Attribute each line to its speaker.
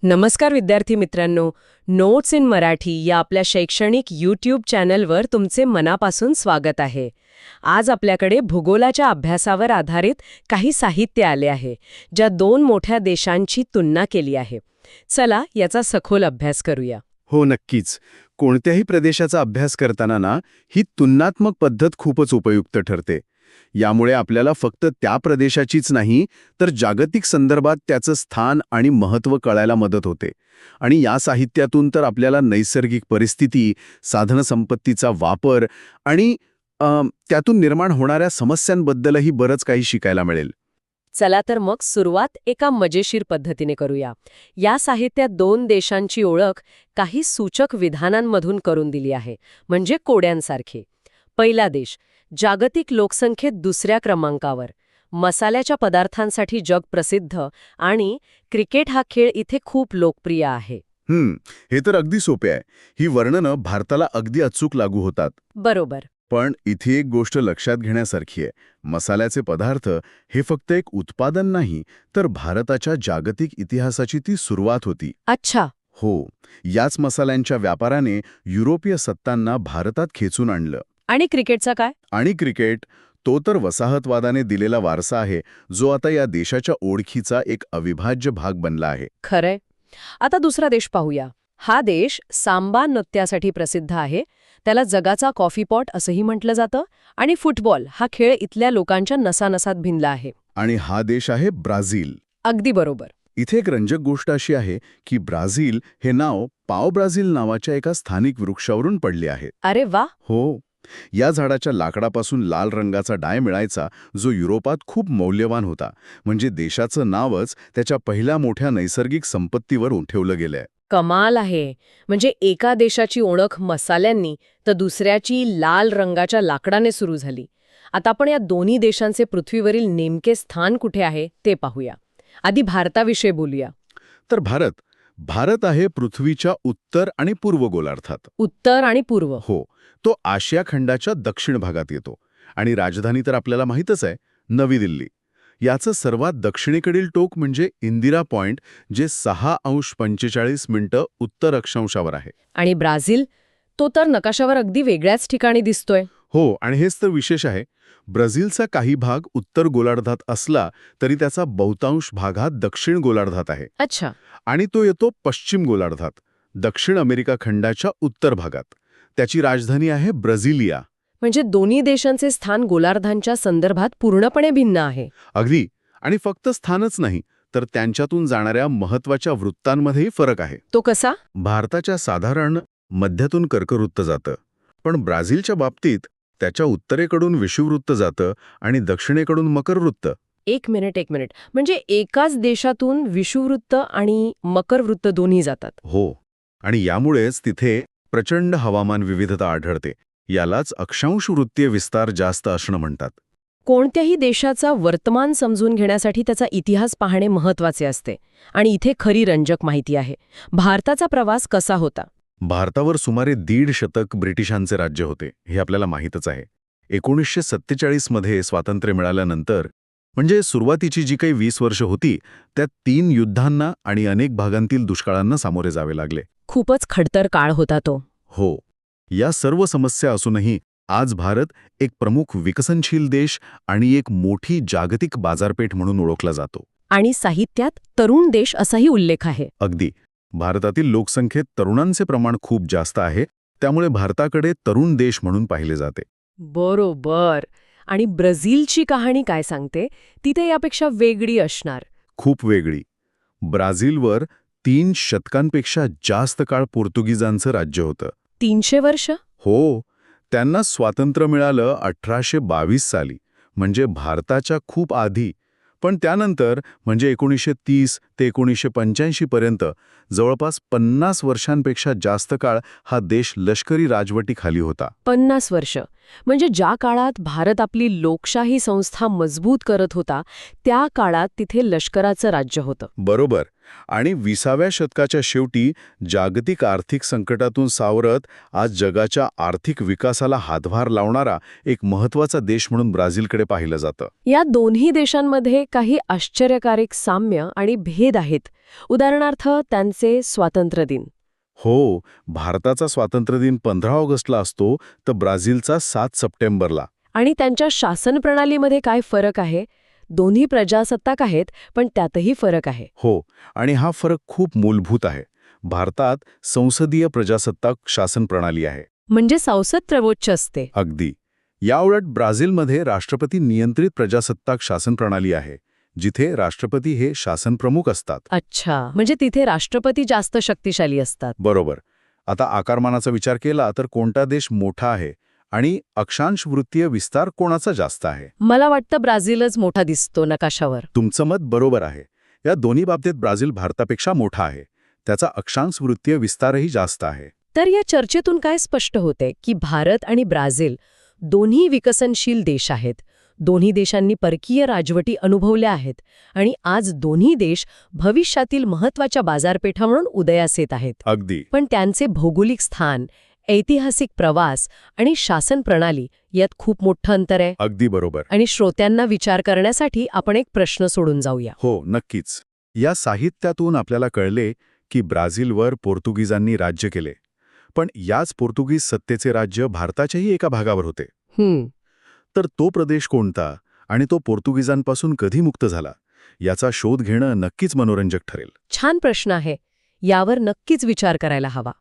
Speaker 1: नमस्कार विद्यार्थी मित्रांनो, नोट्स इन मराठी या आपल्या शैक्षणिक यूट्यूब चॅनलवर तुमचे मनापासून स्वागत आहे. आज आपल्याकडे भूगोलाच्या अभ्यासावर आधारित काही साहित्य आले आहे, ज्या दोन मोठ्या देशांची तुलना केली आहे. चला याचा सखोल अभ्यास करूया.
Speaker 2: हो, नक्कीच. कोणत्याही प्रदेशाचा अभ्यास करताना ही तुलनात्मक पद्धत खूपच उपयुक्त ठरते. यामुळे आपल्याला फक्त त्या प्रदेशाचीच नाही, तर जागतिक संदर्भात त्याचं स्थान आणि महत्त्व कळायला मदत होते. आणि या साहित्यातून तर आपल्याला नैसर्गिक परिस्थिती, साधनसंपत्तीचा वापर आणि त्यातून निर्माण होणाऱ्या समस्यांबद्दलही बरंच काही शिकायला मिळेल.
Speaker 1: चला तर मग सुरुवात एका मजेशीर पद्धतीने करूया. या साहित्यात दोन देशांची ओळख काही सूचक विधानांमधून करून दिली आहे, म्हणजे कोड्यांसारखे. पहिला देश, जागतिक लोकसंख्येत दुसऱ्या क्रमांकावर, मसाल्याच्या पदार्थांसाठी जग प्रसिद्ध आणि क्रिकेट हा खेळ इथे खूप लोकप्रिय आहे.
Speaker 2: हे तर अगदी सोपे आहे. ही वर्णनं भारताला अगदी अचूक लागू होतात.
Speaker 1: बरोबर.
Speaker 2: पण इथे एक गोष्ट लक्षात घेण्यासारखी आहे. मसाल्याचे पदार्थ हे फक्त एक उत्पादन नाही, तर भारताच्या जागतिक इतिहासाची ती सुरुवात होती.
Speaker 1: अच्छा.
Speaker 2: हो, याच मसाल्यांच्या व्यापाराने युरोपीय सत्तांना भारतात खेचून आणलं.
Speaker 1: आणि क्रिकेटचा काय?
Speaker 2: आणि क्रिकेट, तो तर वसाहतवादाने दिलेला वारसा आहे, जो आता या देशाच्या ओळखीचा एक अविभाज्य भाग बनला आहे.
Speaker 1: खरंय. आता दुसरा देश पाहूया. हा देश सांबा नृत्यासाठी प्रसिद्ध आहे. त्याला जगाचा कॉफीपॉट असंही म्हटलं जातं. आणि फुटबॉल हा खेळ इथल्या लोकांच्या नसानसात भिनला आहे.
Speaker 2: आणि हा देश आहे ब्राझील.
Speaker 1: अगदी बरोबर.
Speaker 2: इथे एक रंजक गोष्ट अशी आहे की ब्राझील हे नाव पाव ब्राझील नावाच्या एका स्थानिक वृक्षावरून पडले आहे.
Speaker 1: अरे वा.
Speaker 2: हो, या झाडाच्या लाकडापासून लाल रंगाचा डाय मिळायचा, जो युरोपात खूप मौल्यवान होता. म्हणजे देशाचं नावच त्याच्या पहिल्या मोठ्या नैसर्गिक संपत्तीवर ठेवलं गेलंय.
Speaker 1: कमाल आहे. म्हणजे एका देशाची ओळख मसाल्यांनी तर दुसऱ्याची लाल रंगाच्या लाकडाने सुरू झाली. आता आपण या दोन्ही देशांचे पृथ्वीवरील नेमके स्थान कुठे आहे ते पाहूया. आधी भारताविषयी बोलूया.
Speaker 2: तर भारत आहे पृथ्वीच्या उत्तर आणि पूर्व गोलार्धात.
Speaker 1: उत्तर आणि पूर्व.
Speaker 2: हो, तो आशिया खंडाच्या दक्षिण भागात येतो. आणि राजधानी तर आपल्याला माहीतच आहे, नवी दिल्ली. याचं सर्वात दक्षिणेकडील टोक म्हणजे इंदिरा पॉइंट, जे 6°45' उत्तर अक्षांशावर आहे.
Speaker 1: आणि ब्राझील, तो तर नकाशावर अगदी वेगळ्याच ठिकाणी दिसतोय.
Speaker 2: हो, आणि हेच तर विशेष आहे. ब्राझीलचा काही भाग उत्तर गोलार्धात असला तरी त्याचा बहुतांश भाग हा दक्षिण गोलार्धात आहे.
Speaker 1: अच्छा.
Speaker 2: आणि तो येतो पश्चिम गोलार्धात, दक्षिण अमेरिका खंडाच्या उत्तर भागात. त्याची राजधानी आहे ब्राझिलिया.
Speaker 1: म्हणजे दोन्ही देशांचे स्थान गोलार्धांच्या संदर्भात पूर्णपणे भिन्न आहे.
Speaker 2: अगदी. आणि फक्त स्थानच नाही, तर त्यांच्यातून जाणाऱ्या महत्वाच्या वृत्तांमध्येही फरक आहे.
Speaker 1: तो कसा?
Speaker 2: भारताच्या साधारण मध्यातून कर्कवृत्त जातं, पण ब्राझीलच्या बाबतीत त्याच्या उत्तरेकडून विषुववृत्त जातं आणि दक्षिणेकडून मकरवृत्त.
Speaker 1: एक मिनिट. म्हणजे एकाच देशातून विषुववृत्त आणि मकरवृत्त दोन्ही जातात.
Speaker 2: हो, आणि यामुळेच तिथे प्रचंड हवामान विविधता आढळते. यालाच अक्षांशवृत्तीय विस्तार जास्त असणं म्हणतात.
Speaker 1: कोणत्याही देशाचा वर्तमान समजून घेण्यासाठी त्याचा इतिहास पाहणे महत्वाचे असते. आणि इथे खरी रंजक माहिती आहे. भारताचा प्रवास कसा होता?
Speaker 2: भारतावर सुमारे 1.5 शतक ब्रिटिशांचे राज्य होते, हे आपल्याला माहीतच आहे. 1947 मध्ये स्वातंत्र्य मिळाल्यानंतर, म्हणजे सुरुवातीची जी काही 20 वर्ष होती, त्यात 3 युद्धांना आणि अनेक भागांतील दुष्काळांना सामोरे जावे लागले.
Speaker 1: खूपच खडतर काळ होता तो.
Speaker 2: हो, या सर्व समस्या असूनही आज भारत एक प्रमुख विकसनशील देश आणि एक मोठी जागतिक बाजारपेठ म्हणून ओळखला जातो.
Speaker 1: आणि साहित्यात तरुण देश असाही उल्लेख आहे.
Speaker 2: अगदी. भारतातील लोकसंख्येत तरुणांचे प्रमाण खूप जास्त आहे, त्यामुळे भारताकडे तरुण देश म्हणून पाहिले जाते.
Speaker 1: बरोबर. आणि ब्राझीलची कहाणी काय सांगते? तिथे यापेक्षा वेगळी असणार.
Speaker 2: खूप वेगळी. ब्राझीलवर 3 शतकांपेक्षा जास्त काळ पोर्तुगीजांचं राज्य होतं.
Speaker 1: 300 वर्ष?
Speaker 2: हो, त्यांना स्वातंत्र्य मिळालं 1822 साली, म्हणजे भारताच्या खूप आधी. पण त्यानंतर, म्हणजे 1930 ते 1985 पर्यंत जवळपास 50 वर्षांपेक्षा जास्त काळ हा देश लष्करी राजवटीखाली होता.
Speaker 1: 50 वर्ष. म्हणजे ज्या काळात भारत आपली लोकशाही संस्था मजबूत करत होता, त्या काळात तिथे लष्कराचं राज्य होतं.
Speaker 2: बरोबर. आणि 20व्या शतकाच्या शेवटी जागतिक आर्थिक संकटातून सावरत आज जगाच्या आर्थिक विकासाला हातभार लावणारा एक महत्त्वाचा देश म्हणून ब्राझीलकडे पाहिलं जातं.
Speaker 1: या दोन्ही देशांमध्ये काही आश्चर्यकारक साम्य आणि भेद आहेत. उदाहरणार्थ त्यांचे स्वातंत्र्यदिन.
Speaker 2: हो, भारताचा स्वातंत्र्यदिन 15 ऑगस्टला असतो तर ब्राझीलचा 7 सप्टेंबरला.
Speaker 1: आणि त्यांच्या शासन प्रणालीमध्ये काय फरक आहे? दोन्ही प्रजासत्ताक आहेत, पण त्यातही फरक आहे.
Speaker 2: हो, आणि हा फरक खूप मूलभूत आहे. भारतात संसदीय प्रजासत्ताक शासन प्रणाली आहे.
Speaker 1: म्हणजे संसद सर्वोच्च असते.
Speaker 2: अगदी. याउलट ब्राझीलमध्ये राष्ट्रपती नियंत्रित प्रजासत्ताक शासन प्रणाली आहे, जिथे राष्ट्रपती हे शासनप्रमुख असतात.
Speaker 1: अच्छा, म्हणजे तिथे राष्ट्रपती जास्त शक्तिशाली असतात.
Speaker 2: बरोबर. आता आकारमानाचा विचार केला तर कोणता देश मोठा आहे आणि अक्षांश वृत्तीय विस्तार कोणाचा जास्त आहे?
Speaker 1: मला वाटतं ब्राझीलच मोठा दिसतो नकाशावर.
Speaker 2: तुमचं मत बरोबर आहे. या दोन्ही बाबतीत ब्राझील भारतापेक्षा मोठा आहे. त्याचा अक्षांश वृत्तीय विस्तारही जास्त आहे.
Speaker 1: तर या चर्चेतून काय स्पष्ट होते की भारत आणि ब्राझील दोन्ही विकसनशील देश आहेत. दोन्ही देशांनी परकीय राजवटी अनुभवल्या आहेत आणि आज दोन्ही देश भविष्यातील महत्त्वाच्या बाजारपेठा म्हणून उदयास येत आहेत.
Speaker 2: अगदी.
Speaker 1: पण त्यांचे भौगोलिक स्थान, ऐतिहासिक प्रवास आणि शासन प्रणाली यात खूप मोठं अंतर आहे.
Speaker 2: अगदी बरोबर.
Speaker 1: आणि श्रोत्यांना विचार करण्यासाठी आपण एक प्रश्न सोडून जाऊया.
Speaker 2: हो, नक्कीच. या साहित्यातून आपल्याला कळले की ब्राझीलवर पोर्तुगीजांनी राज्य केले, पण याच पोर्तुगीज सत्तेचे राज्य भारताच्याही एका भागावर होते. तर तो प्रदेश कोणता आणि तो पोर्तुगीजांपासून कधी मुक्त झाला, याचा शोध घेणं नक्कीच मनोरंजक ठरेल.
Speaker 1: छान प्रश्न आहे. यावर नक्कीच विचार करायला हवा.